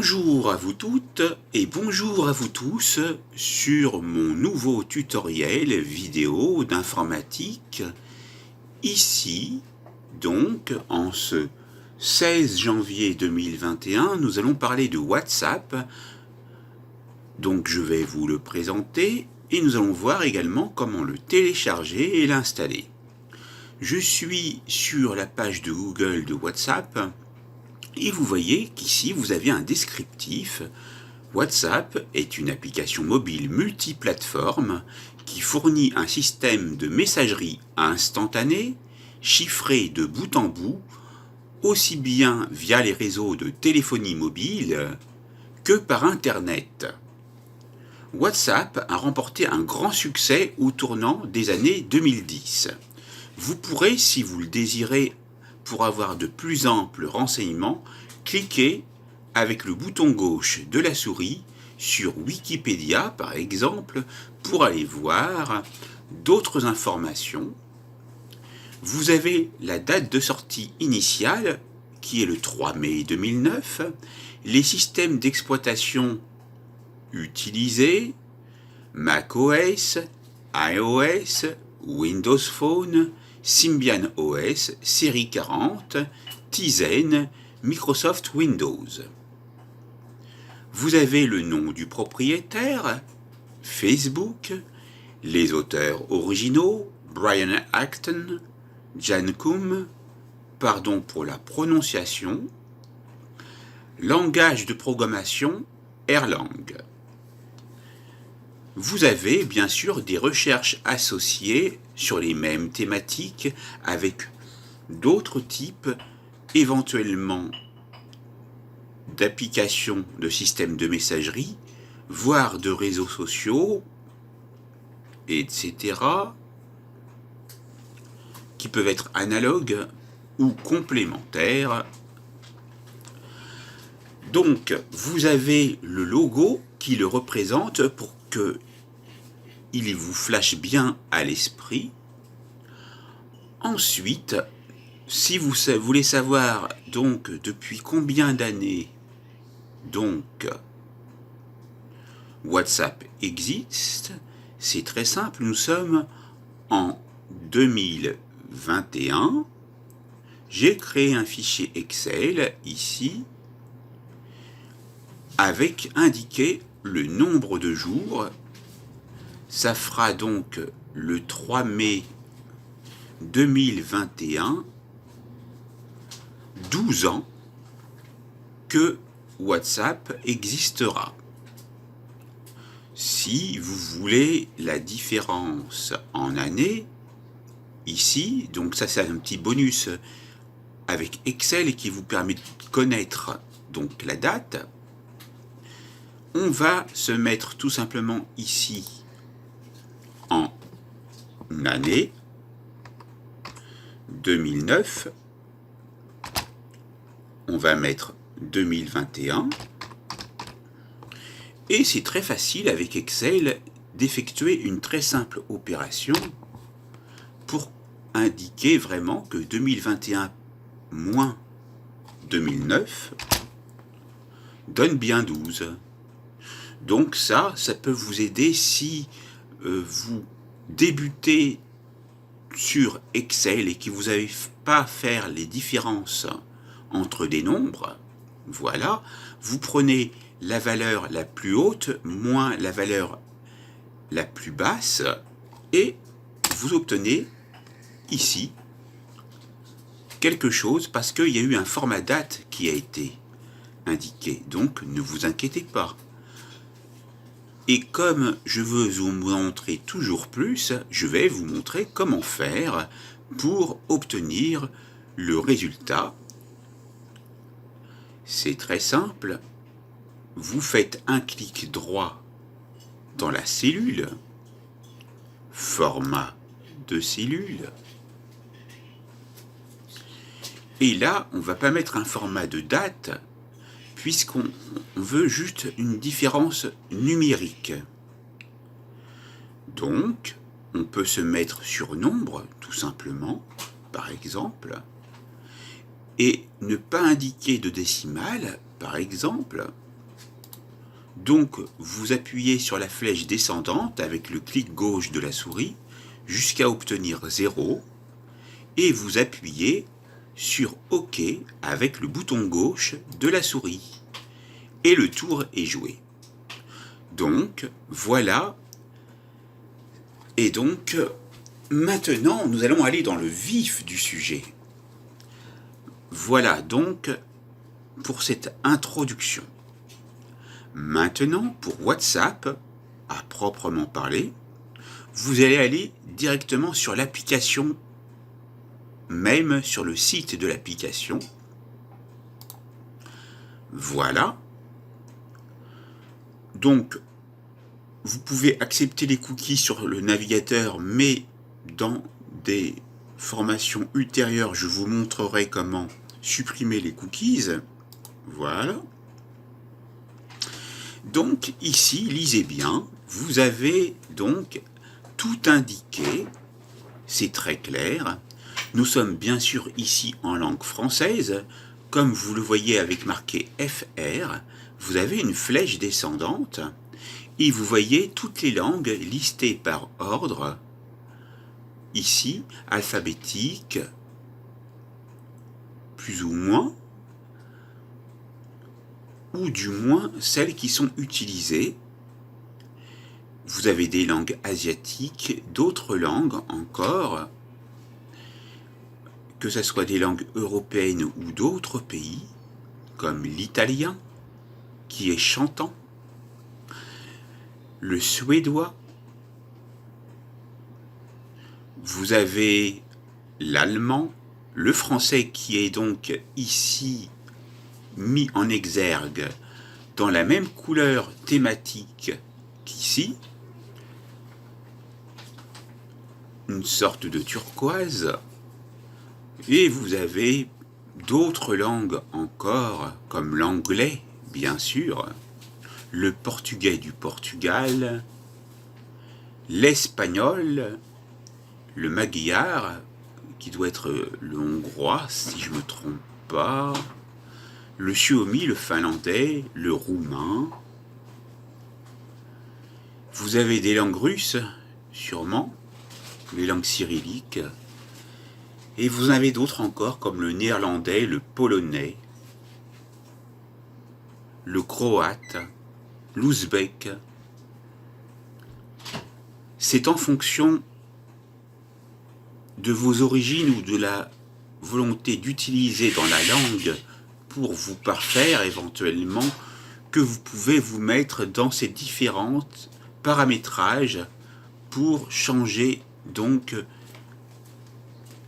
Bonjour à vous toutes et bonjour à vous tous sur mon nouveau tutoriel vidéo d'informatique. Ici, donc, en ce 16 janvier 2021, nous allons parler de WhatsApp. Donc je vais vous le présenter et nous allons voir également comment le télécharger et l'installer. Je suis sur la page de Google de WhatsApp. Et vous voyez qu'ici, vous avez un descriptif. WhatsApp est une application mobile multiplateforme qui fournit un système de messagerie instantanée, chiffré de bout en bout, aussi bien via les réseaux de téléphonie mobile que par Internet. WhatsApp a remporté un grand succès au tournant des années 2010. Vous pourrez, si vous le désirez, pour avoir de plus amples renseignements, cliquez avec le bouton gauche de la souris sur Wikipédia par exemple pour aller voir d'autres informations. Vous avez la date de sortie initiale qui est le 3 mai 2009, les systèmes d'exploitation utilisés, macOS, iOS, Windows Phone, Symbian OS, série 40, Tizen, Microsoft Windows. Vous avez le nom du propriétaire, Facebook, les auteurs originaux, Brian Acton, Jan Koum, pardon pour la prononciation, langage de programmation, Erlang. Vous avez bien sûr des recherches associées sur les mêmes thématiques avec d'autres types éventuellement d'applications de systèmes de messagerie, voire de réseaux sociaux, etc., qui peuvent être analogues ou complémentaires. Donc, vous avez le logo qui le représente pour que il vous flash bien à l'esprit. Ensuite, si vous voulez savoir donc depuis combien d'années donc WhatsApp existe, c'est très simple, nous sommes en 2021. J'ai créé un fichier Excel ici avec indiqué le nombre de jours. Ça fera donc le 3 mai 2021, 12 ans que WhatsApp existera. Si vous voulez la différence en années, ici, donc ça c'est un petit bonus avec Excel qui vous permet de connaître donc la date. On va se mettre tout simplement ici en année 2009. On va mettre 2021. Et c'est très facile avec Excel d'effectuer une très simple opération pour indiquer vraiment que 2021 moins 2009 donne bien 12. Donc ça peut vous aider si vous débutez sur Excel et que vous n'avez pas à faire les différences entre des nombres. Voilà, vous prenez la valeur la plus haute moins la valeur la plus basse et vous obtenez ici quelque chose parce qu'il y a eu un format date qui a été indiqué. Donc ne vous inquiétez pas. Et comme je veux vous montrer toujours plus, je vais vous montrer comment faire pour obtenir le résultat. C'est très simple. Vous faites un clic droit dans la cellule, format de cellule. Et là, on ne va pas mettre un format de date, puisqu'on veut juste une différence numérique. Donc, on peut se mettre sur nombre, tout simplement, par exemple, et ne pas indiquer de décimale, par exemple, Donc, vous appuyez sur la flèche descendante avec le clic gauche de la souris jusqu'à obtenir 0 et vous appuyez sur OK avec le bouton gauche de la souris. Et le tour est joué. Donc, voilà. Et donc, maintenant, nous allons aller dans le vif du sujet. Voilà donc pour cette introduction. Maintenant, pour WhatsApp, à proprement parler, vous allez aller directement sur l'application, même sur le site de l'application. Voilà. Donc, vous pouvez accepter les cookies sur le navigateur, mais dans des formations ultérieures, je vous montrerai comment supprimer les cookies. Voilà. Donc, ici, lisez bien, vous avez donc tout indiqué, c'est très clair. Nous sommes bien sûr ici en langue française. Comme vous le voyez avec marqué FR, vous avez une flèche descendante et vous voyez toutes les langues listées par ordre, ici, alphabétique, plus ou moins, ou du moins celles qui sont utilisées. Vous avez des langues asiatiques, d'autres langues encore, que ce soit des langues européennes ou d'autres pays, comme l'italien, qui est chantant, le suédois, vous avez l'allemand, le français qui est donc ici mis en exergue dans la même couleur thématique qu'ici, une sorte de turquoise, et vous avez d'autres langues encore, comme l'anglais, bien sûr, le portugais du Portugal, l'espagnol, le magyar, qui doit être le hongrois, si je ne me trompe pas, le suomi, le finlandais, le roumain. Vous avez des langues russes, sûrement, les langues cyrilliques, et vous en avez d'autres encore, comme le néerlandais, le polonais, le croate, l'ouzbek. C'est en fonction de vos origines ou de la volonté d'utiliser dans la langue pour vous parfaire éventuellement que vous pouvez vous mettre dans ces différents paramétrages pour changer donc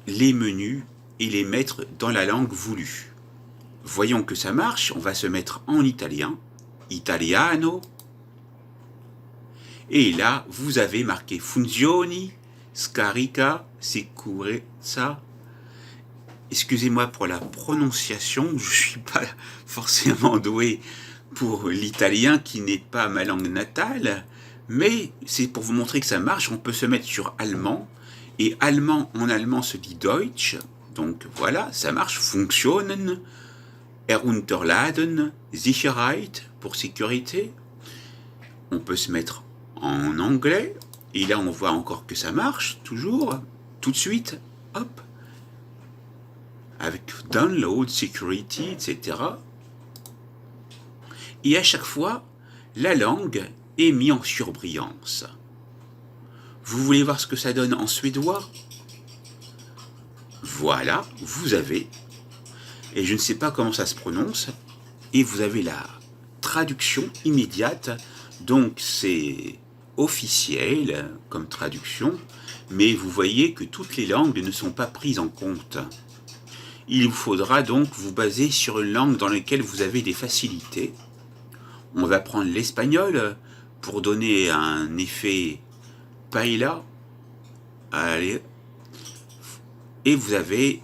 les menus et les mettre dans la langue voulue. Voyons que ça marche, on va se mettre en italien, italiano, et là vous avez marqué funzioni, scarica, sicurezza. Excusez-moi pour la prononciation, je ne suis pas forcément doué pour l'italien qui n'est pas ma langue natale, mais c'est pour vous montrer que ça marche. On peut se mettre sur allemand, et allemand en allemand se dit Deutsch, donc voilà, ça marche, funktionen, herunterladen, Sicherheit pour sécurité. On peut se mettre en anglais, et là on voit encore que ça marche, toujours, tout de suite, hop, avec download, security, etc. Et à chaque fois, la langue est mise en surbrillance. Vous voulez voir ce que ça donne en suédois? Voilà, vous avez, et je ne sais pas comment ça se prononce, et vous avez la traduction immédiate, donc c'est officiel comme traduction, mais vous voyez que toutes les langues ne sont pas prises en compte. Il vous faudra donc vous baser sur une langue dans laquelle vous avez des facilités. On va prendre l'espagnol pour donner un effet paella. Allez. Et vous avez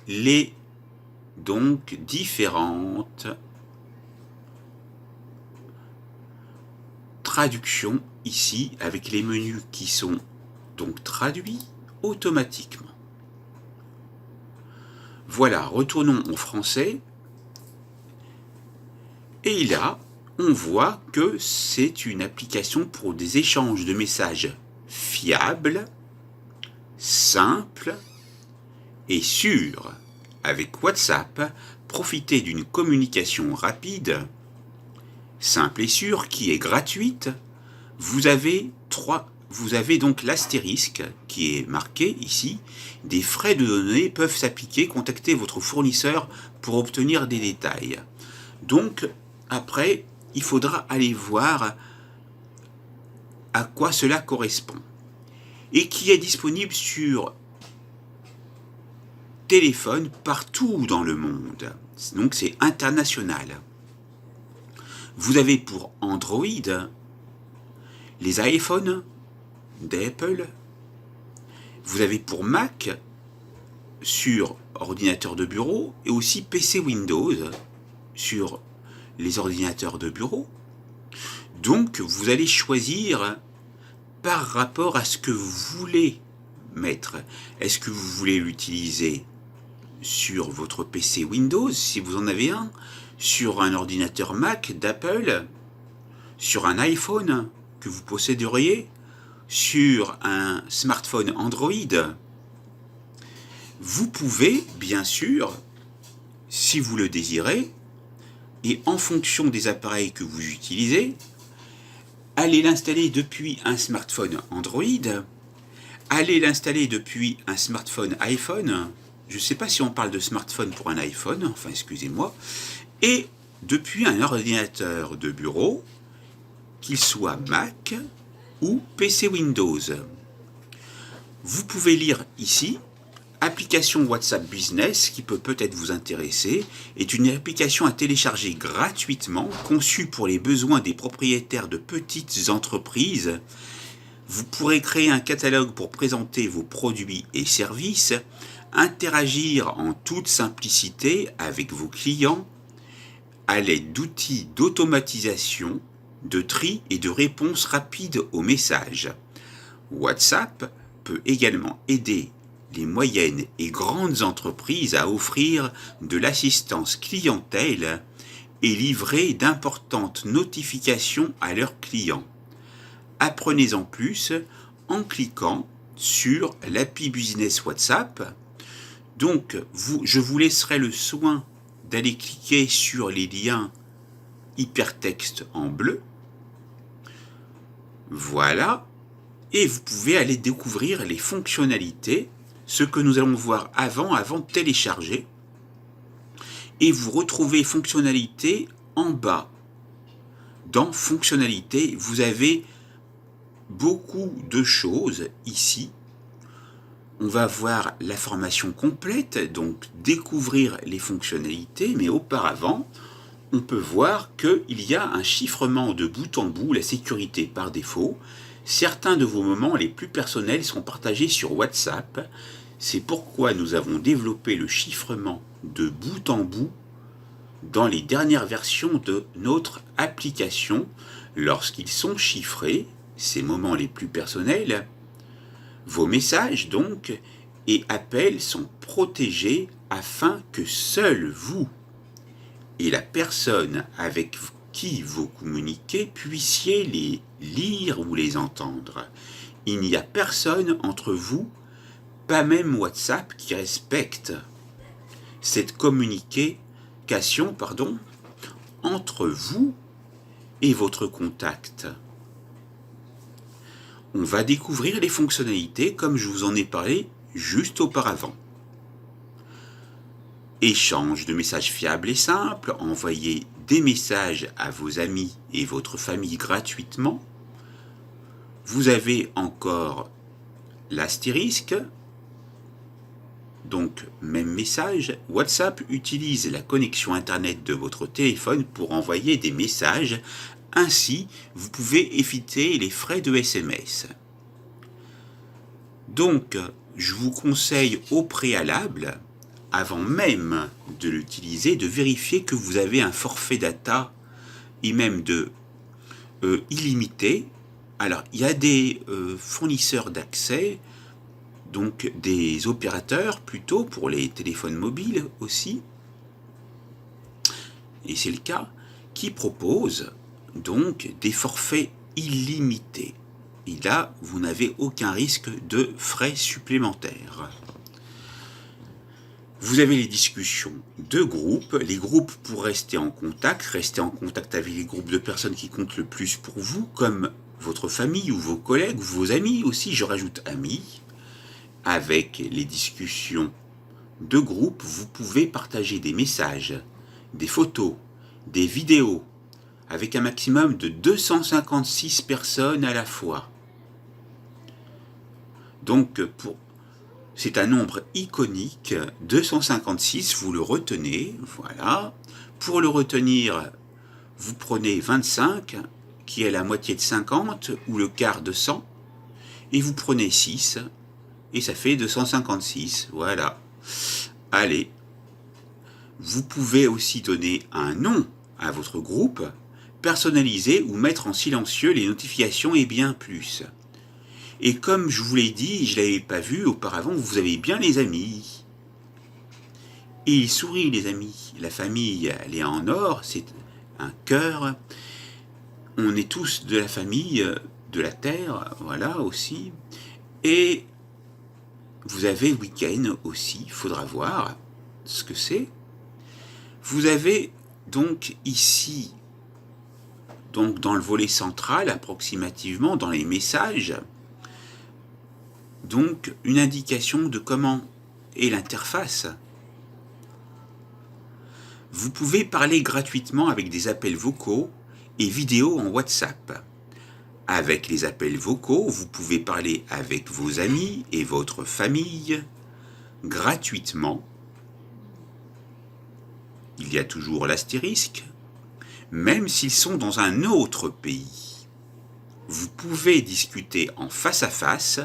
les donc différentes traductions ici avec les menus qui sont donc traduits automatiquement. Voilà, retournons au français. Et là, on voit que c'est une application pour des échanges de messages fiables, simples et sûrs. Avec WhatsApp, profitez d'une communication rapide, simple et sûre, qui est gratuite. Vous avez donc l'astérisque qui est marqué ici. Des frais de données peuvent s'appliquer. Contactez votre fournisseur pour obtenir des détails. Donc, après, il faudra aller voir à quoi cela correspond. Et qui est disponible sur téléphone partout dans le monde. Donc, c'est international. Vous avez pour Android les iPhones d'Apple. Vous avez pour Mac sur ordinateur de bureau et aussi PC Windows sur les ordinateurs de bureau. Donc vous allez choisir par rapport à ce que vous voulez mettre. Est-ce que vous voulez l'utiliser sur votre PC Windows, si vous en avez un, sur un ordinateur Mac d'Apple, sur un iPhone que vous posséderiez, sur un smartphone Android? Vous pouvez, bien sûr, si vous le désirez, et en fonction des appareils que vous utilisez, aller l'installer depuis un smartphone Android, aller l'installer depuis un smartphone iPhone, je ne sais pas si on parle de smartphone pour un iPhone, enfin excusez-moi, et depuis un ordinateur de bureau, qu'il soit Mac ou PC Windows. Vous pouvez lire ici, application WhatsApp Business, qui peut peut-être vous intéresser, est une application à télécharger gratuitement, conçue pour les besoins des propriétaires de petites entreprises. Vous pourrez créer un catalogue pour présenter vos produits et services, interagir en toute simplicité avec vos clients, à l'aide d'outils d'automatisation, de tri et de réponse rapide aux messages. WhatsApp peut également aider les moyennes et grandes entreprises à offrir de l'assistance clientèle et livrer d'importantes notifications à leurs clients. Apprenez-en plus en cliquant sur l'API Business WhatsApp. Donc, je vous laisserai le soin d'aller cliquer sur les liens hypertexte en bleu. Voilà. Et vous pouvez aller découvrir les fonctionnalités, ce que nous allons voir avant de télécharger. Et vous retrouvez fonctionnalités en bas. Dans fonctionnalités, vous avez beaucoup de choses ici. On va voir la formation complète, donc découvrir les fonctionnalités, mais auparavant, on peut voir qu'il y a un chiffrement de bout en bout, la sécurité par défaut. Certains de vos moments les plus personnels sont partagés sur WhatsApp. C'est pourquoi nous avons développé le chiffrement de bout en bout dans les dernières versions de notre application. Lorsqu'ils sont chiffrés, ces moments les plus personnels, vos messages donc et appels sont protégés afin que seul vous et la personne avec qui vous communiquez puissiez les lire ou les entendre. Il n'y a personne entre vous, pas même WhatsApp, qui respecte cette communication entre vous et votre contact. On va découvrir les fonctionnalités comme je vous en ai parlé juste auparavant. Échange de messages fiables et simples, envoyez des messages à vos amis et votre famille gratuitement. Vous avez encore l'astérisque, donc même message. WhatsApp utilise la connexion Internet de votre téléphone pour envoyer des messages. Ainsi, vous pouvez éviter les frais de SMS. Donc, je vous conseille au préalable, avant même de l'utiliser, de vérifier que vous avez un forfait data et même de illimité. Alors, il y a des fournisseurs d'accès, donc des opérateurs plutôt pour les téléphones mobiles aussi, et c'est le cas, qui proposent donc des forfaits illimités. Et là, vous n'avez aucun risque de frais supplémentaires. Vous avez les discussions de groupe, les groupes pour rester en contact avec les groupes de personnes qui comptent le plus pour vous, comme votre famille ou vos collègues ou vos amis aussi, je rajoute amis. Avec les discussions de groupe, vous pouvez partager des messages, des photos, des vidéos, avec un maximum de 256 personnes à la fois. Donc, c'est un nombre iconique, 256, vous le retenez, voilà. Pour le retenir, vous prenez 25, qui est la moitié de 50, ou le quart de 100, et vous prenez 6, et ça fait 256, voilà. Allez, vous pouvez aussi donner un nom à votre groupe, personnaliser ou mettre en silencieux les notifications et bien plus. Et comme je vous l'ai dit, je ne l'avais pas vu auparavant, vous avez bien les amis. Et ils sourient les amis. La famille, elle est en or, c'est un cœur. On est tous de la famille de la Terre, voilà aussi. Et vous avez week-end aussi, il faudra voir ce que c'est. Vous avez donc ici, donc dans le volet central, approximativement, dans les messages, donc une indication de comment est l'interface. Vous pouvez parler gratuitement avec des appels vocaux et vidéos en WhatsApp. Avec les appels vocaux, vous pouvez parler avec vos amis et votre famille gratuitement. Il y a toujours l'astérisque, même s'ils sont dans un autre pays. Vous pouvez discuter en face à face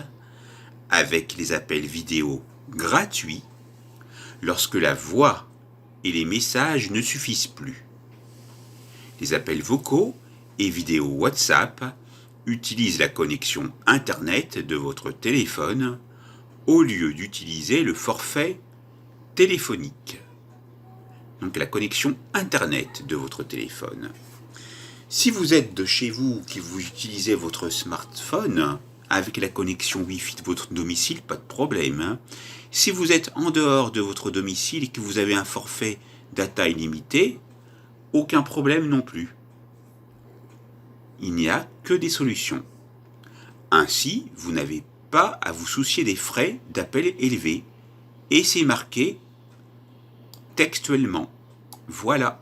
avec les appels vidéo gratuits lorsque la voix et les messages ne suffisent plus. Les appels vocaux et vidéos WhatsApp utilisent la connexion Internet de votre téléphone au lieu d'utiliser le forfait téléphonique. Donc la connexion Internet de votre téléphone. Si vous êtes de chez vous, que vous utilisez votre smartphone avec la connexion Wi-Fi de votre domicile, pas de problème. Si vous êtes en dehors de votre domicile et que vous avez un forfait data illimité, aucun problème non plus. Il n'y a que des solutions. Ainsi, vous n'avez pas à vous soucier des frais d'appel élevés. Et c'est marqué textuellement. Voilà.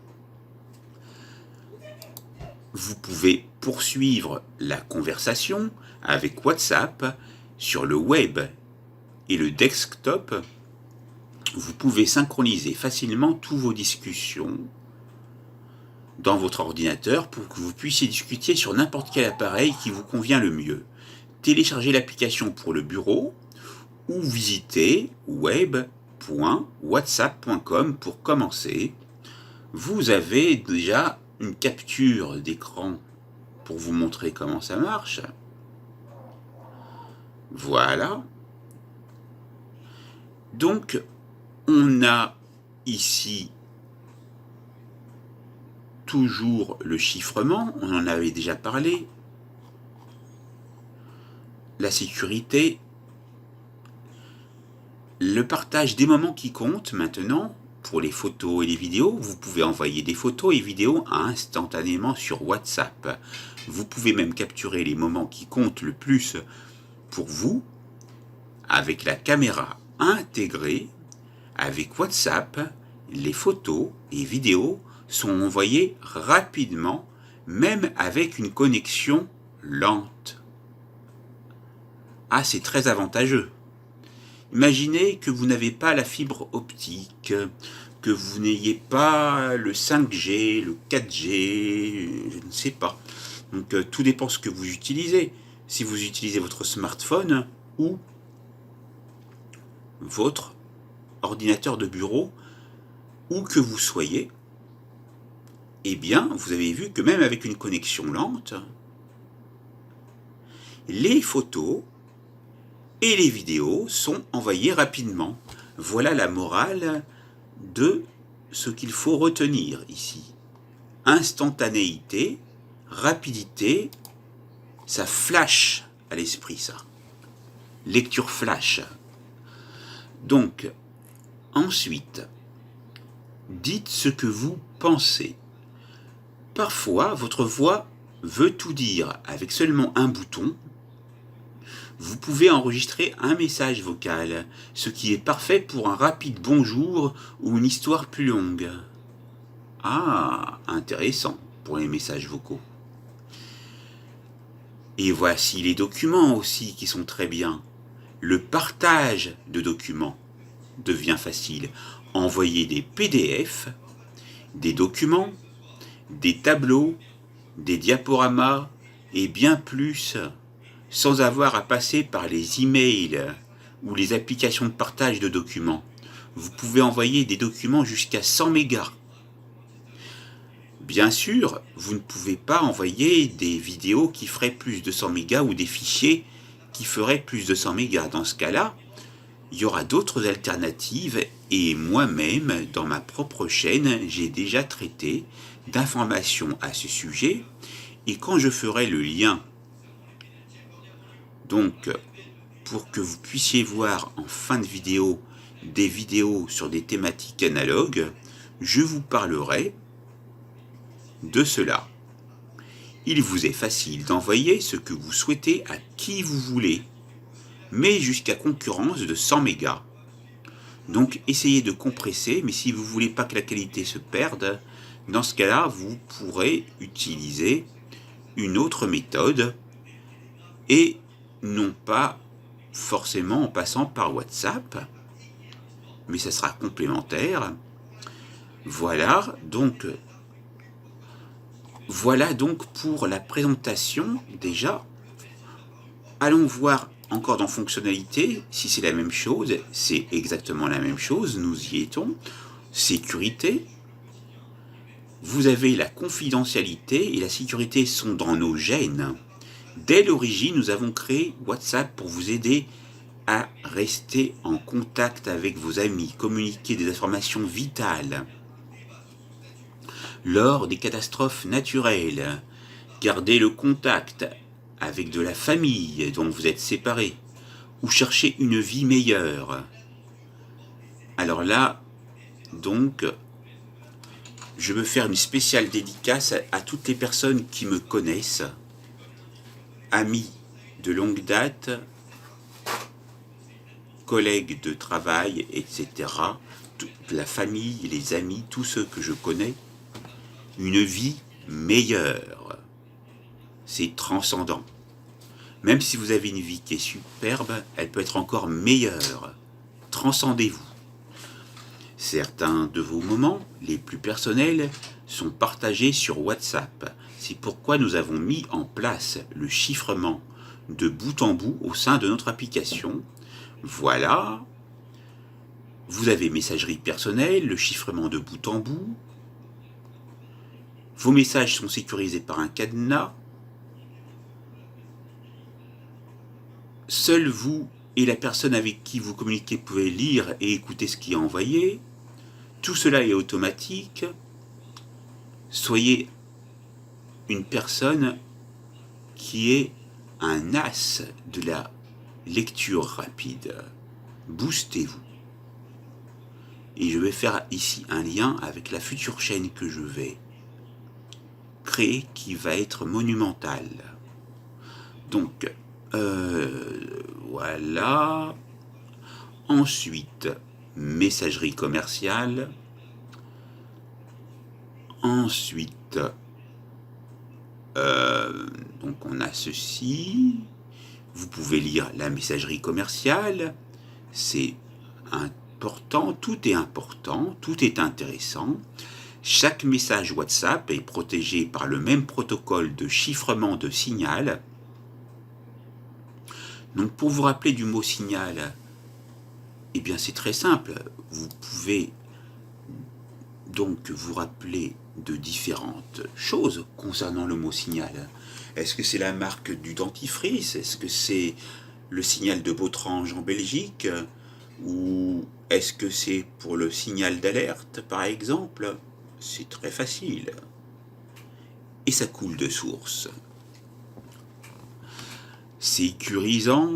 Vous pouvez poursuivre la conversation avec WhatsApp sur le web et le desktop. Vous pouvez synchroniser facilement toutes vos discussions dans votre ordinateur pour que vous puissiez discuter sur n'importe quel appareil qui vous convient le mieux. Téléchargez l'application pour le bureau ou visitez web.whatsapp.com pour commencer. Vous avez déjà une capture d'écran pour vous montrer comment ça marche. Voilà. Donc, on a ici toujours le chiffrement, on en avait déjà parlé, la sécurité, le partage des moments qui comptent maintenant. Pour les photos et les vidéos, vous pouvez envoyer des photos et vidéos instantanément sur WhatsApp. Vous pouvez même capturer les moments qui comptent le plus pour vous avec la caméra intégrée. Avec WhatsApp, les photos et vidéos sont envoyées rapidement, même avec une connexion lente. Ah, c'est très avantageux. Imaginez que vous n'avez pas la fibre optique, que vous n'ayez pas le 5G, le 4G, je ne sais pas. Donc tout dépend de ce que vous utilisez. Si vous utilisez votre smartphone ou votre ordinateur de bureau, où que vous soyez, eh bien, vous avez vu que même avec une connexion lente, les photos et les vidéos sont envoyées rapidement. Voilà la morale de ce qu'il faut retenir ici. Instantanéité, rapidité, ça flash à l'esprit, ça. Lecture flash. Donc, ensuite, dites ce que vous pensez. Parfois, votre voix veut tout dire avec seulement un bouton. Vous pouvez enregistrer un message vocal, ce qui est parfait pour un rapide bonjour ou une histoire plus longue. Ah, intéressant pour les messages vocaux. Et voici les documents aussi qui sont très bien. Le partage de documents devient facile. Envoyer des PDF, des documents, des tableaux, des diaporamas et bien plus, sans avoir à passer par les emails ou les applications de partage de documents. Vous pouvez envoyer des documents jusqu'à 100 mégas. Bien sûr, vous ne pouvez pas envoyer des vidéos qui feraient plus de 100 mégas ou des fichiers qui feraient plus de 100 mégas. Dans ce cas-là, il y aura d'autres alternatives et moi-même, dans ma propre chaîne, j'ai déjà traité d'informations à ce sujet et quand je ferai le lien, donc pour que vous puissiez voir en fin de vidéo des vidéos sur des thématiques analogues, je vous parlerai de cela. Il vous est facile d'envoyer ce que vous souhaitez à qui vous voulez, mais jusqu'à concurrence de 100 mégas. Donc essayez de compresser, mais si vous ne voulez pas que la qualité se perde, dans ce cas-là, vous pourrez utiliser une autre méthode et non pas forcément en passant par WhatsApp, mais ça sera complémentaire. Voilà donc pour la présentation déjà. Allons voir encore dans fonctionnalité si c'est la même chose. C'est exactement la même chose, nous y étions. Sécurité. Vous avez la confidentialité et la sécurité sont dans nos gènes. Dès l'origine, nous avons créé WhatsApp pour vous aider à rester en contact avec vos amis, communiquer des informations vitales. Lors des catastrophes naturelles, gardez le contact avec de la famille dont vous êtes séparés, ou chercher une vie meilleure. Alors là, donc, je veux faire une spéciale dédicace à toutes les personnes qui me connaissent, amis de longue date, collègues de travail, etc., toute la famille, les amis, tous ceux que je connais, une vie meilleure. C'est transcendant. Même si vous avez une vie qui est superbe, elle peut être encore meilleure. Transcendez-vous. Certains de vos moments, les plus personnels, sont partagés sur WhatsApp. C'est pourquoi nous avons mis en place le chiffrement de bout en bout au sein de notre application. Voilà. Vous avez messagerie personnelle, le chiffrement de bout en bout. Vos messages sont sécurisés par un cadenas. Seul vous et la personne avec qui vous communiquez pouvez lire et écouter ce qui est envoyé. Tout cela est automatique. Soyez une personne qui est un as de la lecture rapide. Boostez-vous. Et je vais faire ici un lien avec la future chaîne que je vais créer qui va être monumentale. Donc, voilà. Ensuite, messagerie commerciale. Ensuite, donc on a ceci. Vous pouvez lire la messagerie commerciale. C'est important, tout est intéressant. Chaque message WhatsApp est protégé par le même protocole de chiffrement de signal. Donc pour vous rappeler du mot signal, eh bien c'est très simple. Vous pouvez donc vous rappeler de différentes choses concernant le mot signal. Est-ce que c'est la marque du dentifrice? Est-ce que c'est le signal de Bautrange en Belgique? Ou est-ce que c'est pour le signal d'alerte par exemple? C'est très facile. et ça coule de source. Sécurisant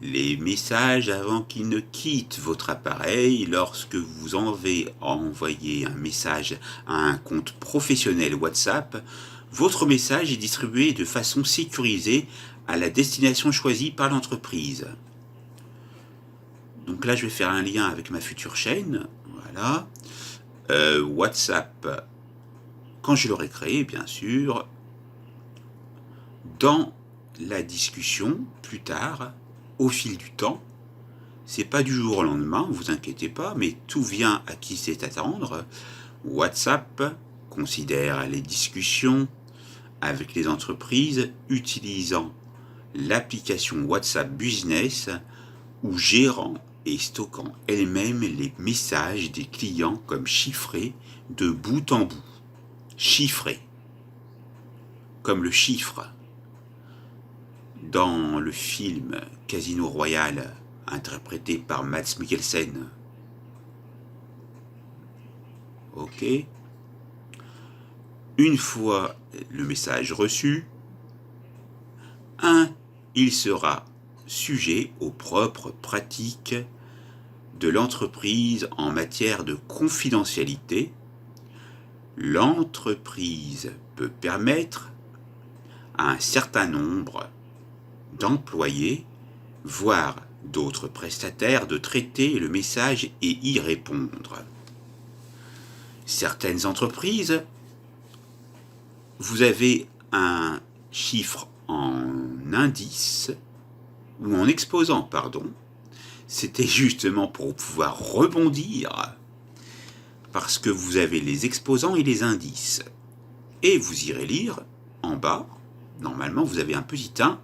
les messages avant qu'ils ne quittent votre appareil. Lorsque vous avez envoyé un message à un compte professionnel WhatsApp, votre message est distribué de façon sécurisée à la destination choisie par l'entreprise. Donc là, je vais faire un lien avec ma future chaîne. Voilà. WhatsApp, quand je l'aurai créé, bien sûr, dans la discussion, plus tard, au fil du temps, c'est pas du jour au lendemain, vous inquiétez pas, mais tout vient à qui sait attendre. WhatsApp considère les discussions avec les entreprises utilisant l'application WhatsApp Business ou gérant et stockant elle-même les messages des clients comme chiffrés de bout en bout. Chiffrés, comme le chiffre. Dans le film Casino Royale, interprété par Mads Mikkelsen. Ok. Une fois le message reçu, il sera sujet aux propres pratiques de l'entreprise en matière de confidentialité. L'entreprise peut permettre à un certain nombre d'employés, voire d'autres prestataires, de traiter le message et y répondre. Certaines entreprises, vous avez un chiffre en indice, ou en exposant, pardon. C'était justement pour pouvoir rebondir, parce que vous avez les exposants et les indices. Et vous irez lire en bas, normalement vous avez un petit 1,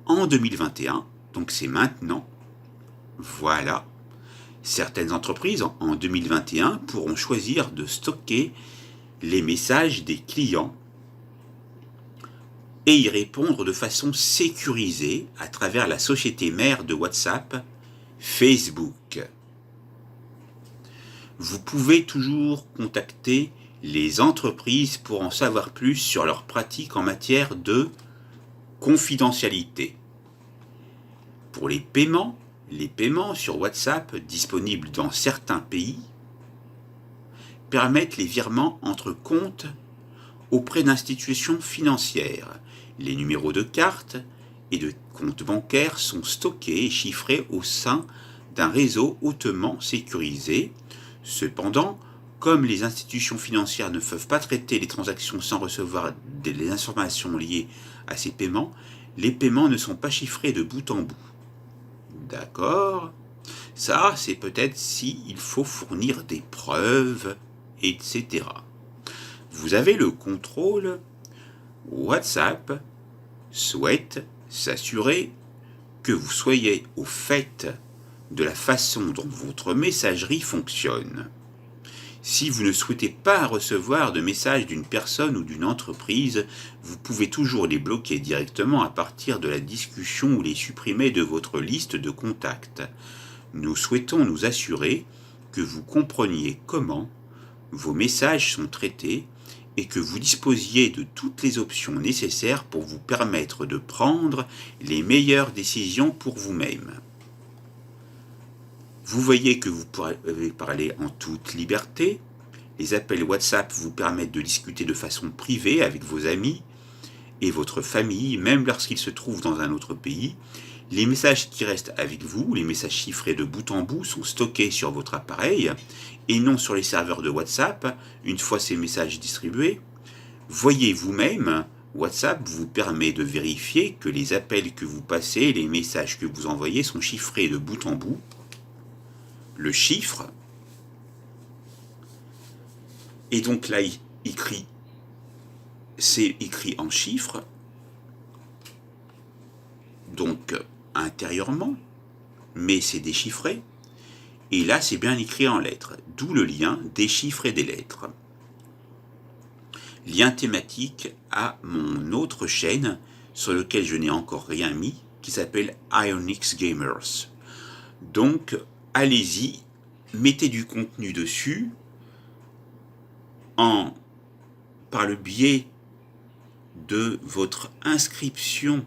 en 2021, donc c'est maintenant. Voilà. Certaines entreprises, en 2021, pourront choisir de stocker les messages des clients et y répondre de façon sécurisée à travers la société mère de WhatsApp, Facebook. Vous pouvez toujours contacter les entreprises pour en savoir plus sur leurs pratiques en matière de confidentialité. Pour les paiements sur WhatsApp disponibles dans certains pays permettent les virements entre comptes auprès d'institutions financières. Les numéros de carte et de compte bancaire sont stockés et chiffrés au sein d'un réseau hautement sécurisé. Cependant, comme les institutions financières ne peuvent pas traiter les transactions sans recevoir des informations liées à ces paiements, les paiements ne sont pas chiffrés de bout en bout. D'accord ? Ça, c'est peut-être s'il faut fournir des preuves, etc. Vous avez le contrôle. WhatsApp souhaite s'assurer que vous soyez au fait de la façon dont votre messagerie fonctionne. Si vous ne souhaitez pas recevoir de messages d'une personne ou d'une entreprise, vous pouvez toujours les bloquer directement à partir de la discussion ou les supprimer de votre liste de contacts. Nous souhaitons nous assurer que vous compreniez comment vos messages sont traités et que vous disposiez de toutes les options nécessaires pour vous permettre de prendre les meilleures décisions pour vous-même. Vous voyez que vous pourrez parler en toute liberté. Les appels WhatsApp vous permettent de discuter de façon privée avec vos amis et votre famille, même lorsqu'ils se trouvent dans un autre pays. Les messages qui restent avec vous, les messages chiffrés de bout en bout, sont stockés sur votre appareil et non sur les serveurs de WhatsApp une fois ces messages distribués. Voyez vous-même, WhatsApp vous permet de vérifier que les appels que vous passez, les messages que vous envoyez sont chiffrés de bout en bout. Le chiffre, et donc là, c'est écrit en chiffres, donc intérieurement, mais c'est déchiffré, et là c'est bien écrit en lettres, d'où le lien déchiffrer des lettres. Lien thématique à mon autre chaîne, sur lequel je n'ai encore rien mis, qui s'appelle Ionix Gamers. Donc, allez-y, mettez du contenu dessus, par le biais de votre inscription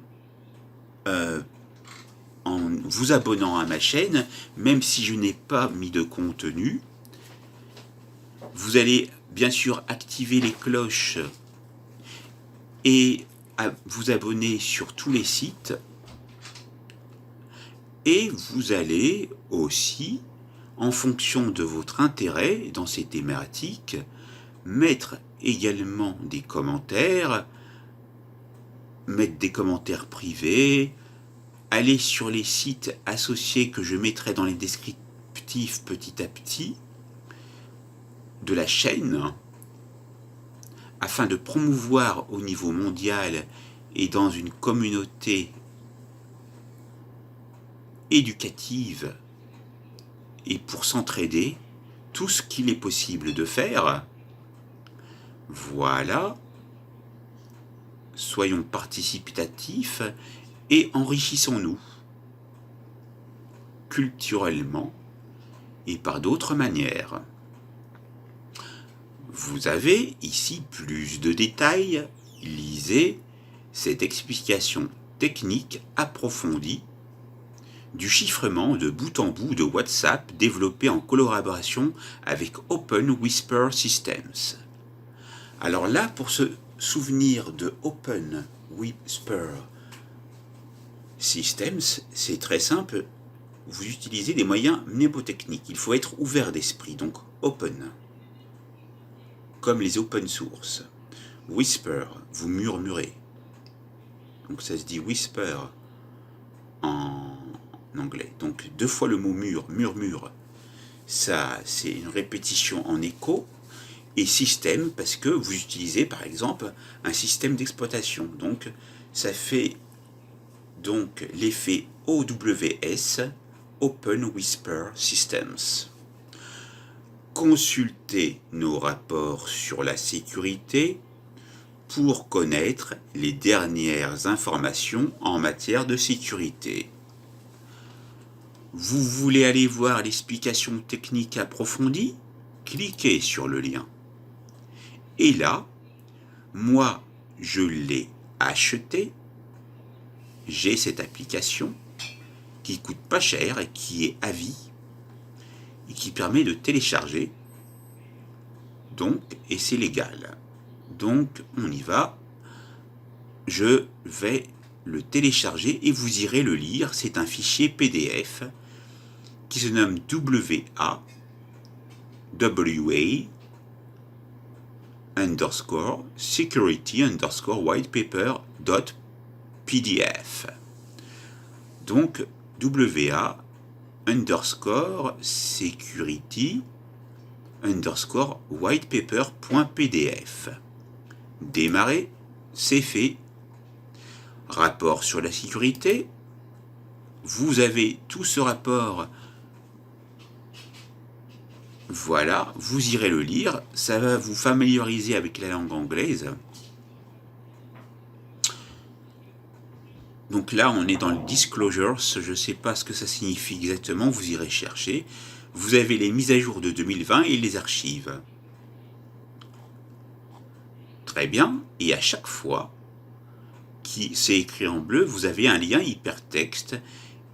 en vous abonnant à ma chaîne, même si je n'ai pas mis de contenu. Vous allez bien sûr activer les cloches et vous abonner sur tous les sites. Et vous allez aussi, en fonction de votre intérêt dans ces thématiques, mettre également des commentaires, mettre des commentaires privés, aller sur les sites associés que je mettrai dans les descriptifs petit à petit de la chaîne, afin de promouvoir au niveau mondial et dans une communauté éducative et pour s'entraider, tout ce qu'il est possible de faire. Voilà, soyons participatifs et enrichissons-nous culturellement et par d'autres manières. Vous avez ici plus de détails, lisez cette explication technique approfondie du chiffrement de bout en bout de WhatsApp développé en collaboration avec Open Whisper Systems. Alors là, pour se souvenir de Open Whisper Systems, c'est très simple. Vous utilisez des moyens mnémotechniques. Il faut être ouvert d'esprit, donc open, comme les open source. Whisper, vous murmurez. Donc ça se dit whisper en anglais. Donc 2 fois le mot murmure. Ça, c'est une répétition en écho. Et système, parce que vous utilisez par exemple un système d'exploitation. Donc ça fait donc l'effet OWS, Open Whisper Systems. Consultez nos rapports sur la sécurité pour connaître les dernières informations en matière de sécurité. Vous voulez aller voir l'explication technique approfondie? Cliquez sur le lien. Et là, moi, je l'ai acheté. J'ai cette application qui coûte pas cher et qui est à vie et qui permet de télécharger. Donc, et c'est légal. Donc, on y va. Je vais le télécharger et vous irez le lire. C'est un fichier PDF qui se nomme WA security_whitepaper.pdf. Donc WA_security_whitepaper.pdf. Démarrer, c'est fait. Rapport sur la sécurité. Vous avez tout ce rapport. Voilà, vous irez le lire, ça va vous familiariser avec la langue anglaise. Donc là, on est dans le disclosures, je ne sais pas ce que ça signifie exactement, vous irez chercher. Vous avez les mises à jour de 2020 et les archives. Très bien, et à chaque fois qui c'est écrit en bleu, vous avez un lien hypertexte,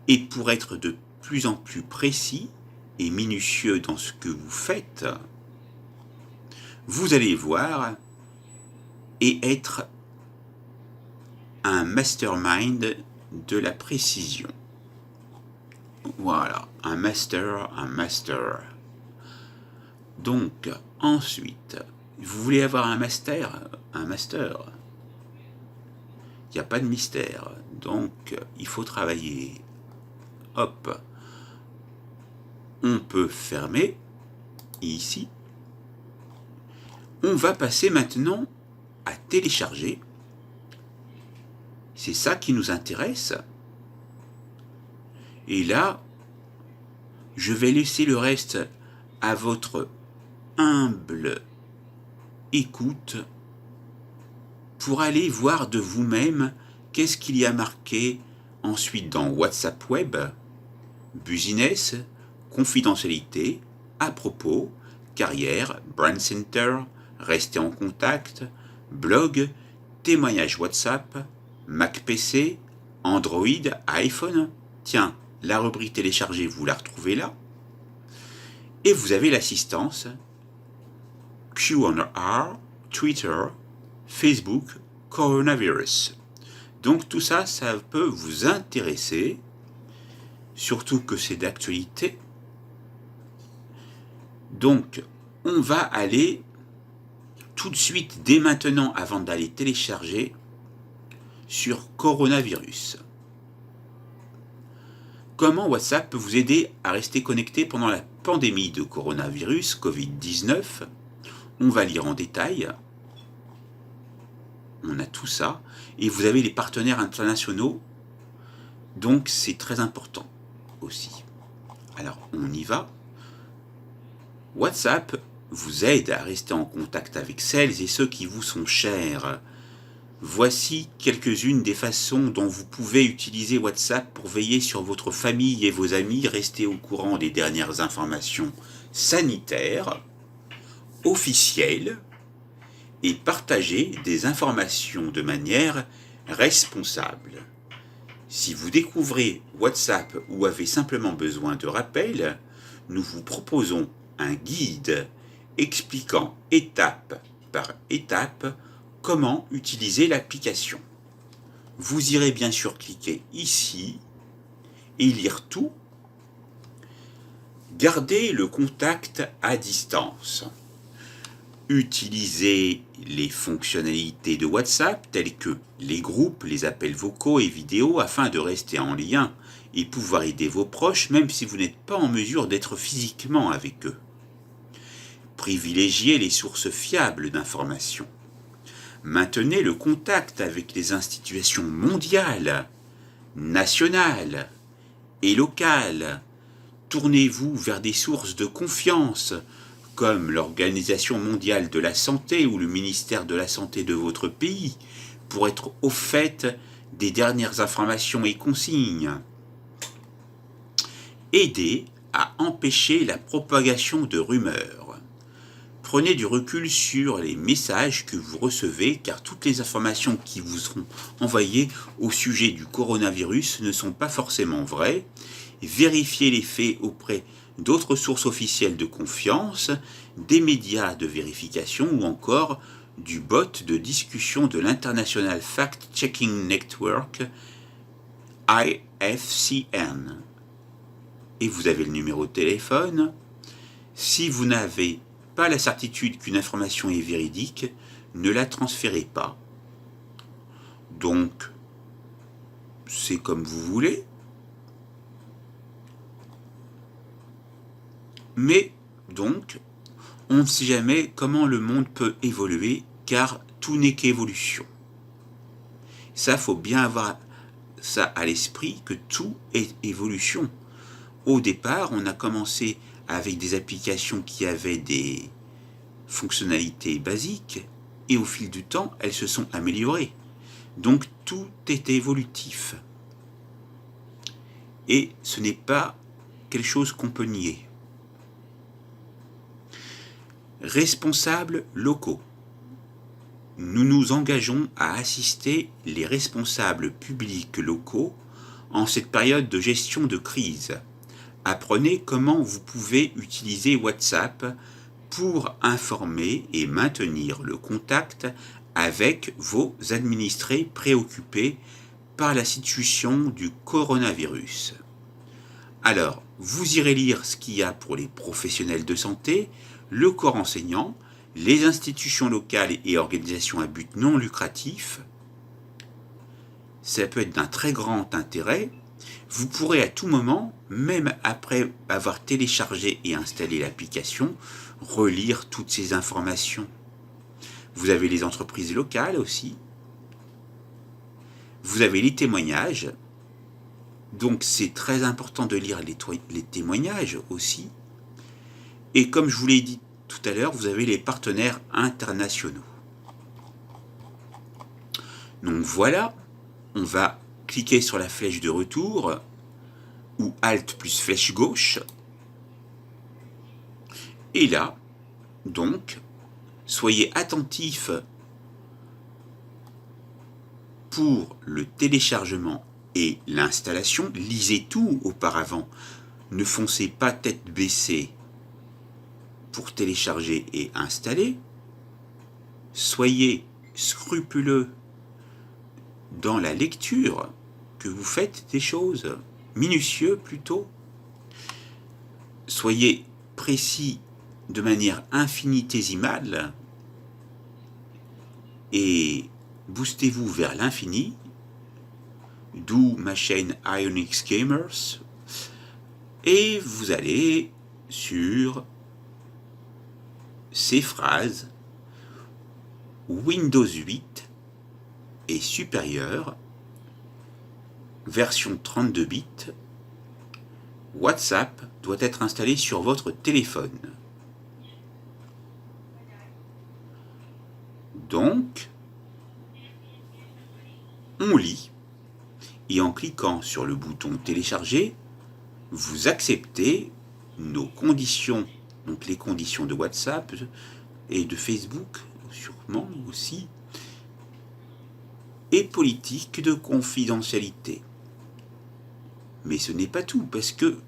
et pour être de plus en plus précis et minutieux dans ce que vous faites, vous allez voir et être un mastermind de la précision. Voilà, un master. Donc, ensuite, vous voulez avoir un master. Il n'y a pas de mystère. Donc, il faut travailler. Hop. On peut fermer. Ici. On va passer maintenant à télécharger. C'est ça qui nous intéresse. Et là, je vais laisser le reste à votre humble écoute pour aller voir de vous-même qu'est-ce qu'il y a marqué ensuite dans WhatsApp Web, Business, confidentialité, à propos, carrière, brand center, rester en contact, blog, témoignage WhatsApp, Mac PC, Android, iPhone. Tiens, la rubrique téléchargée, vous la retrouvez là. Et vous avez l'assistance Q&R, Twitter, Facebook, Coronavirus. Donc tout ça, ça peut vous intéresser, surtout que c'est d'actualité. Donc, on va aller tout de suite, dès maintenant, avant d'aller télécharger, sur Coronavirus. Comment WhatsApp peut vous aider à rester connecté pendant la pandémie de coronavirus Covid-19 ? On va lire en détail. On a tout ça. Et vous avez les partenaires internationaux. Donc c'est très important aussi. Alors on y va. WhatsApp vous aide à rester en contact avec celles et ceux qui vous sont chers. Voici quelques-unes des façons dont vous pouvez utiliser WhatsApp pour veiller sur votre famille et vos amis, rester au courant des dernières informations sanitaires, officielles, et partager des informations de manière responsable. Si vous découvrez WhatsApp ou avez simplement besoin de rappel, nous vous proposons un guide expliquant étape par étape comment utiliser l'application. Vous irez bien sûr cliquer ici et lire tout. Gardez le contact à distance. Utilisez les fonctionnalités de WhatsApp telles que les groupes, les appels vocaux et vidéos afin de rester en lien et pouvoir aider vos proches même si vous n'êtes pas en mesure d'être physiquement avec eux. Privilégiez les sources fiables d'informations. Maintenez le contact avec les institutions mondiales, nationales et locales. Tournez-vous vers des sources de confiance comme l'Organisation mondiale de la santé ou le ministère de la santé de votre pays pour être au fait des dernières informations et consignes. Aidez à empêcher la propagation de rumeurs. Prenez du recul sur les messages que vous recevez car toutes les informations qui vous seront envoyées au sujet du coronavirus ne sont pas forcément vraies. Vérifiez les faits auprès d'autres sources officielles de confiance, des médias de vérification ou encore du bot de discussion de l'International Fact-Checking Network, IFCN. Et vous avez le numéro de téléphone. Si vous n'avez pas la certitude qu'une information est véridique, ne la transférez pas. Donc, c'est comme vous voulez. Mais, donc, on ne sait jamais comment le monde peut évoluer, car tout n'est qu'évolution. Ça, faut bien avoir ça à l'esprit, que tout est évolution. Au départ, on a commencé avec des applications qui avaient des fonctionnalités basiques, et au fil du temps, elles se sont améliorées. Donc tout est évolutif. Et ce n'est pas quelque chose qu'on peut nier. Responsables locaux. Nous nous engageons à assister les responsables publics locaux en cette période de gestion de crise. Apprenez comment vous pouvez utiliser WhatsApp pour informer et maintenir le contact avec vos administrés préoccupés par la situation du coronavirus. Alors, vous irez lire ce qu'il y a pour les professionnels de santé, le corps enseignant, les institutions locales et organisations à but non lucratif. Ça peut être d'un très grand intérêt. Vous pourrez à tout moment, même après avoir téléchargé et installé l'application, relire toutes ces informations. Vous avez les entreprises locales aussi. Vous avez les témoignages. Donc c'est très important de lire les témoignages aussi. Et comme je vous l'ai dit tout à l'heure, vous avez les partenaires internationaux. Donc voilà, on va cliquer sur la flèche de retour ou Alt plus flèche gauche. Et là, donc, soyez attentifs pour le téléchargement et l'installation, lisez tout auparavant. Ne foncez pas tête baissée pour télécharger et installer. Soyez scrupuleux dans la lecture que vous faites des choses, minutieux plutôt. Soyez précis de manière infinitésimale et boostez-vous vers l'infini, d'où ma chaîne Ionix Gamers, et vous allez sur ces phrases Windows 8 est supérieur, version 32 bits, WhatsApp doit être installé sur votre téléphone. Donc, on lit, et en cliquant sur le bouton télécharger, vous acceptez nos conditions, donc les conditions de WhatsApp et de Facebook, sûrement aussi, et politique de confidentialité. Mais ce n'est pas tout, parce que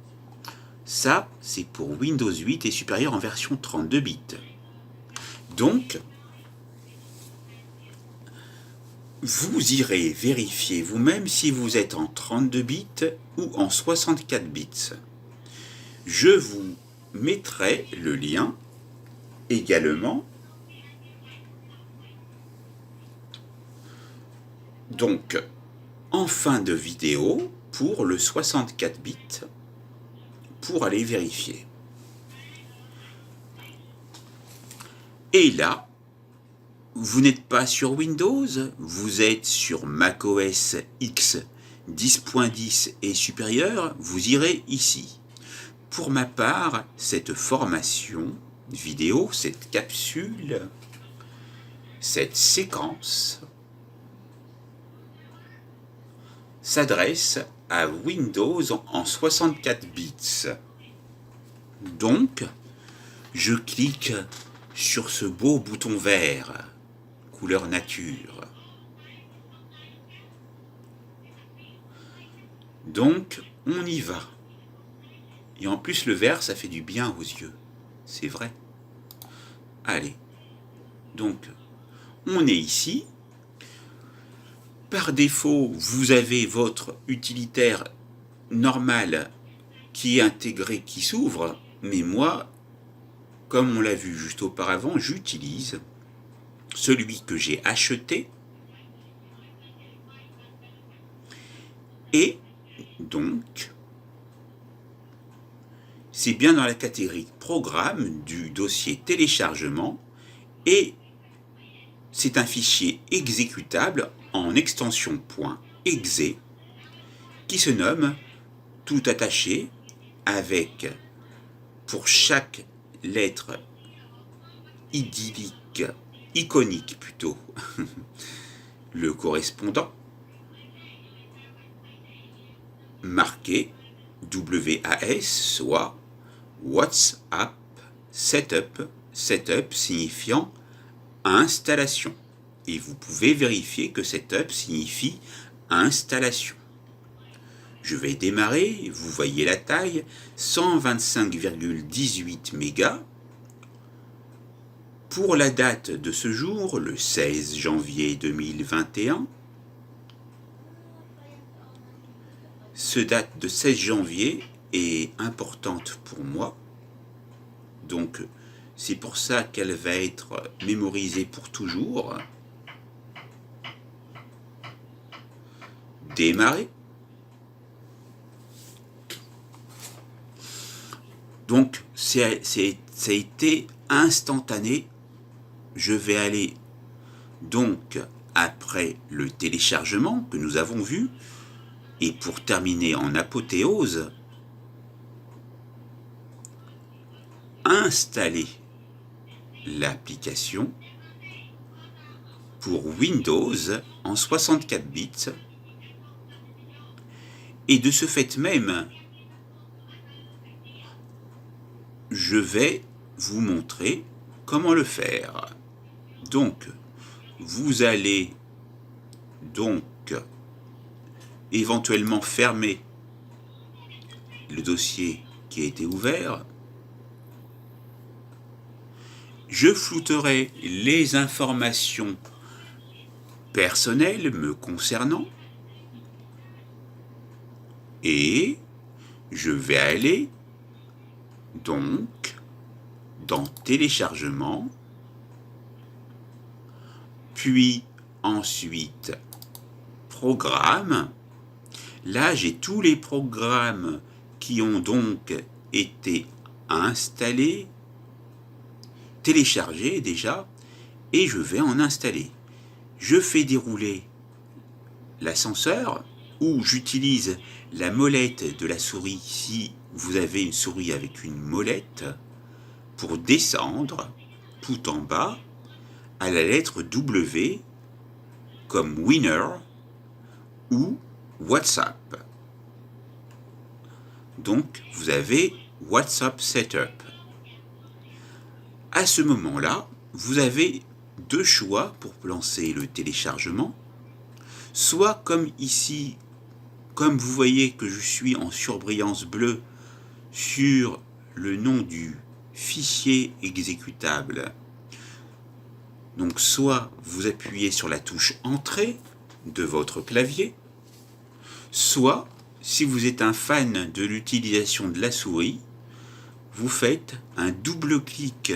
ça, c'est pour Windows 8 et supérieur en version 32 bits. Donc, vous irez vérifier vous-même si vous êtes en 32 bits ou en 64 bits. Je vous mettrai le lien également. Donc, en fin de vidéo, pour le 64 bits, pour aller vérifier. Et là, vous n'êtes pas sur Windows, vous êtes sur macOS X 10.10 et supérieur, vous irez ici. Pour ma part, cette formation vidéo, cette capsule, cette séquence s'adresse à Windows en 64 bits. Donc, je clique sur ce beau bouton vert, couleur nature. Donc, on y va. Et en plus, le vert, ça fait du bien aux yeux. C'est vrai. Allez. Donc, on est ici. Par défaut, vous avez votre utilitaire normal qui est intégré, qui s'ouvre. Mais moi, comme on l'a vu juste auparavant, j'utilise celui que j'ai acheté. Et donc, c'est bien dans la catégorie programme du dossier téléchargement et c'est un fichier exécutable en extension .exe qui se nomme tout attaché avec pour chaque lettre iconique plutôt, le correspondant marqué WAS, soit WhatsApp Setup signifiant installation. Et vous pouvez vérifier que Setup signifie installation. Je vais démarrer, vous voyez la taille, 125,18 mégas. Pour la date de ce jour, le 16 janvier 2021, ce date de 16 janvier est importante pour moi. Donc, c'est pour ça qu'elle va être mémorisée pour toujours. Démarrer. Donc, ça a été instantané. Je vais aller donc après le téléchargement que nous avons vu. Et pour terminer en apothéose, installer l'application pour Windows en 64 bits. Et de ce fait même, je vais vous montrer comment le faire. Donc, vous allez donc éventuellement fermer le dossier qui a été ouvert. Je flouterai les informations personnelles me concernant et je vais aller donc dans téléchargement, puis ensuite programme. Là, j'ai tous les programmes qui ont donc été installés, téléchargés déjà, et je vais en installer. Je fais dérouler l'ascenseur, où j'utilise la molette de la souris, si vous avez une souris avec une molette, pour descendre tout en bas à la lettre W comme Winner ou WhatsApp. Donc vous avez WhatsApp Setup. À ce moment-là, vous avez deux choix pour lancer le téléchargement. Soit comme ici, comme vous voyez que je suis en surbrillance bleue sur le nom du fichier exécutable. Donc soit vous appuyez sur la touche Entrée de votre clavier, soit, si vous êtes un fan de l'utilisation de la souris, vous faites un double clic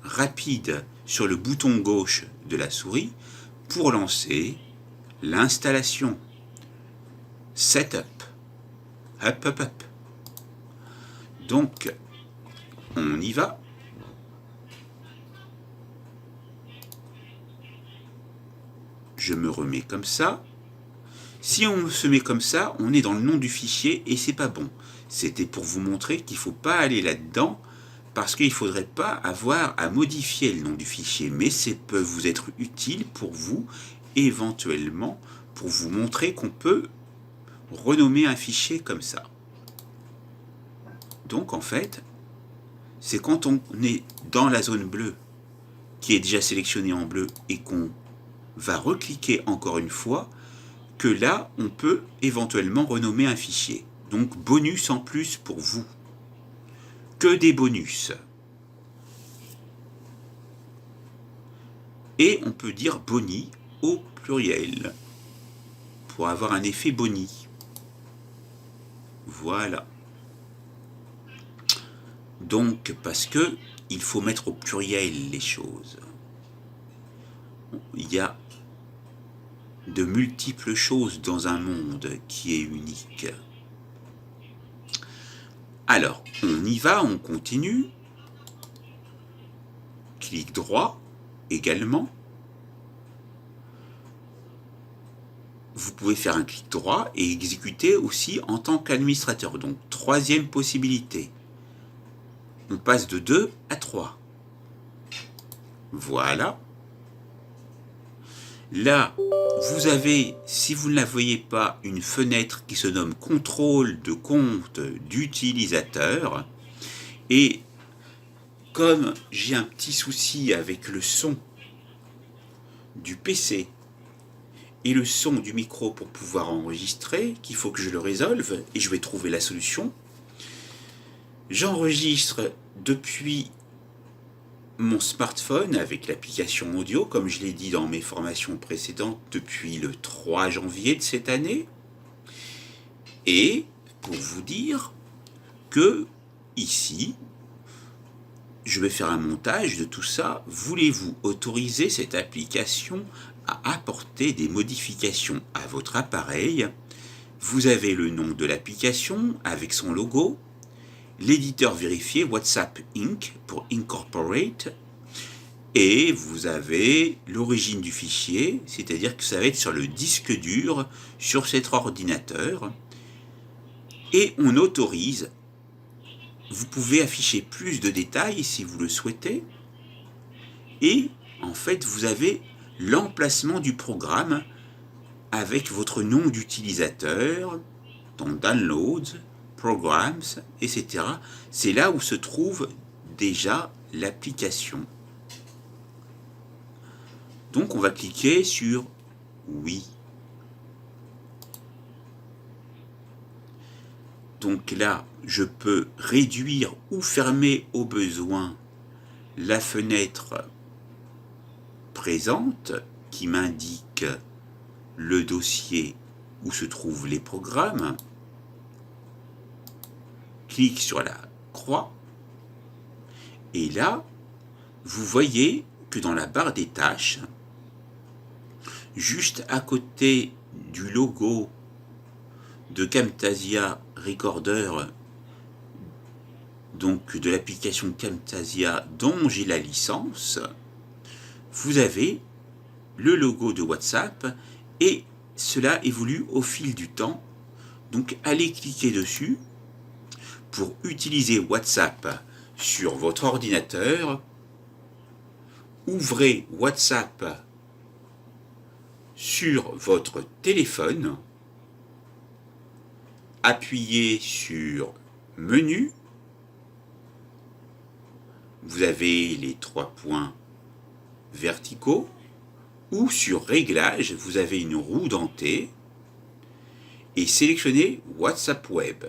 rapide sur le bouton gauche de la souris pour lancer l'installation. Setup. Hop, hop, hop. Donc, on y va. Je me remets comme ça. Si on se met comme ça, on est dans le nom du fichier et c'est pas bon. C'était pour vous montrer qu'il ne faut pas aller là-dedans parce qu'il ne faudrait pas avoir à modifier le nom du fichier. Mais ça peut vous être utile pour vous, éventuellement, pour vous montrer qu'on peut renommer un fichier comme ça. Donc en fait, c'est quand on est dans la zone bleue, qui est déjà sélectionnée en bleu, et qu'on va recliquer encore une fois, que là, on peut éventuellement renommer un fichier. Donc bonus en plus pour vous. Que des bonus. Et on peut dire boni au pluriel, pour avoir un effet boni. Voilà. Donc, parce que il faut mettre au pluriel les choses. Il y a de multiples choses dans un monde qui est unique. Alors, on y va, on continue. Clic droit également. Vous pouvez faire un clic droit et exécuter aussi en tant qu'administrateur. Donc, troisième possibilité. On passe de 2 à 3. Voilà. Là, vous avez, si vous ne la voyez pas, une fenêtre qui se nomme Contrôle de compte d'utilisateur. Et comme j'ai un petit souci avec le son du PC et le son du micro pour pouvoir enregistrer, qu'il faut que je le résolve, et je vais trouver la solution, j'enregistre depuis mon smartphone avec l'application audio, comme je l'ai dit dans mes formations précédentes, depuis le 3 janvier de cette année. Et pour vous dire que ici, je vais faire un montage de tout ça. Voulez-vous autoriser cette application à apporter des modifications à votre appareil? Vous avez le nom de l'application avec son logo, l'éditeur vérifié WhatsApp Inc. pour Incorporate, et vous avez l'origine du fichier, c'est-à-dire que ça va être sur le disque dur sur cet ordinateur, et on autorise. Vous pouvez afficher plus de détails si vous le souhaitez, et en fait vous avez l'emplacement du programme avec votre nom d'utilisateur, dans Downloads, Programs, etc. C'est là où se trouve déjà l'application. Donc on va cliquer sur Oui. Donc là, je peux réduire ou fermer au besoin la fenêtre présente qui m'indique le dossier où se trouvent les programmes. Clique sur la croix et là, vous voyez que dans la barre des tâches, juste à côté du logo de Camtasia Recorder, donc de l'application Camtasia dont j'ai la licence, vous avez le logo de WhatsApp et cela évolue au fil du temps. Donc allez cliquer dessus pour utiliser WhatsApp sur votre ordinateur. Ouvrez WhatsApp sur votre téléphone, appuyez sur Menu, vous avez les 3 points verticaux, ou sur Réglages, vous avez une roue dentée, et sélectionnez WhatsApp Web.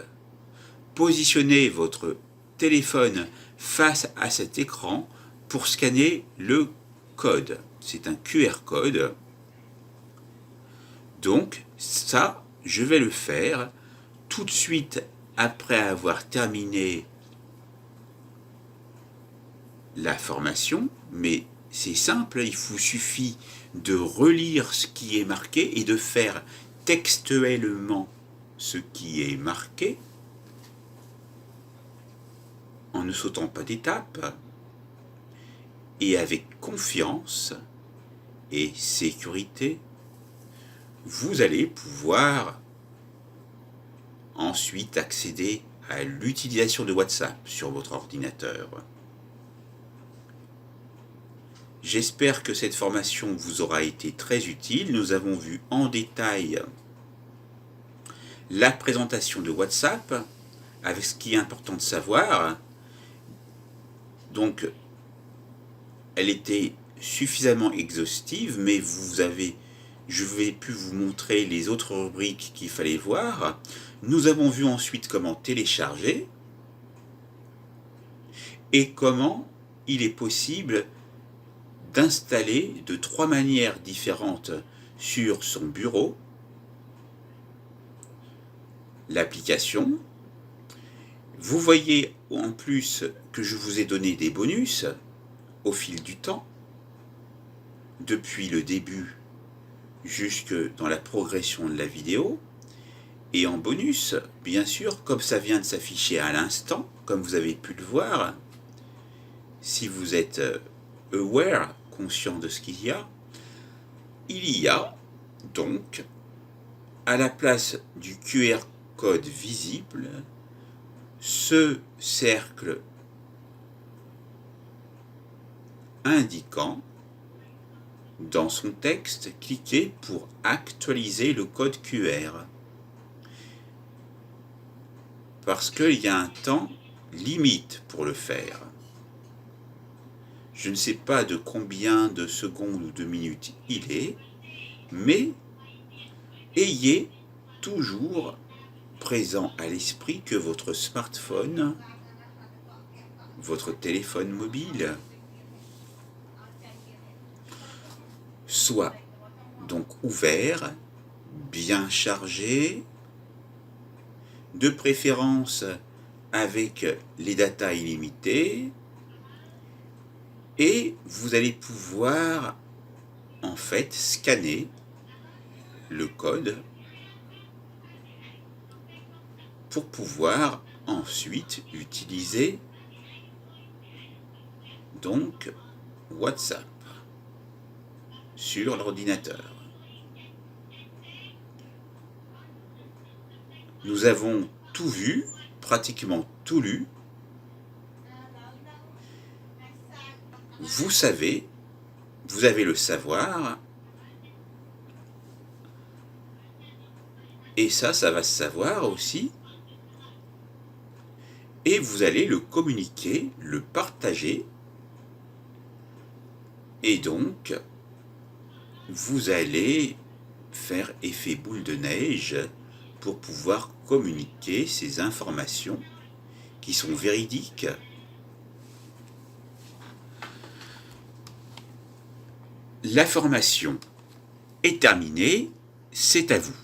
Positionnez votre téléphone face à cet écran pour scanner le code. C'est un QR code. Donc ça, je vais le faire tout de suite après avoir terminé la formation, mais c'est simple, il vous suffit de relire ce qui est marqué et de faire textuellement ce qui est marqué en ne sautant pas d'étape et avec confiance et sécurité. Vous allez pouvoir ensuite accéder à l'utilisation de WhatsApp sur votre ordinateur. J'espère que cette formation vous aura été très utile. Nous avons vu en détail la présentation de WhatsApp avec ce qui est important de savoir. Donc, elle était suffisamment exhaustive, mais je vais plus vous montrer les autres rubriques qu'il fallait voir. Nous avons vu ensuite comment télécharger et comment il est possible d'installer de 3 manières différentes sur son bureau l'application. Vous voyez en plus que je vous ai donné des bonus au fil du temps, depuis le début jusque dans la progression de la vidéo. Et en bonus, bien sûr, comme ça vient de s'afficher à l'instant, comme vous avez pu le voir, si vous êtes aware, conscient de ce qu'il y a donc à la place du QR code visible ce cercle indiquant dans son texte, cliquez pour actualiser le code QR. Parce qu'il y a un temps limite pour le faire. Je ne sais pas de combien de secondes ou de minutes il est, mais ayez toujours présent à l'esprit que votre smartphone, votre téléphone mobile, soit donc ouvert, bien chargé, de préférence avec les datas illimitées, et vous allez pouvoir en fait scanner le code pour pouvoir ensuite utiliser donc WhatsApp sur l'ordinateur. Nous avons tout vu, pratiquement tout lu. Vous savez, vous avez le savoir, et ça va se savoir aussi, et vous allez le communiquer, le partager, et donc vous allez faire effet boule de neige pour pouvoir communiquer ces informations qui sont véridiques. La formation est terminée, c'est à vous.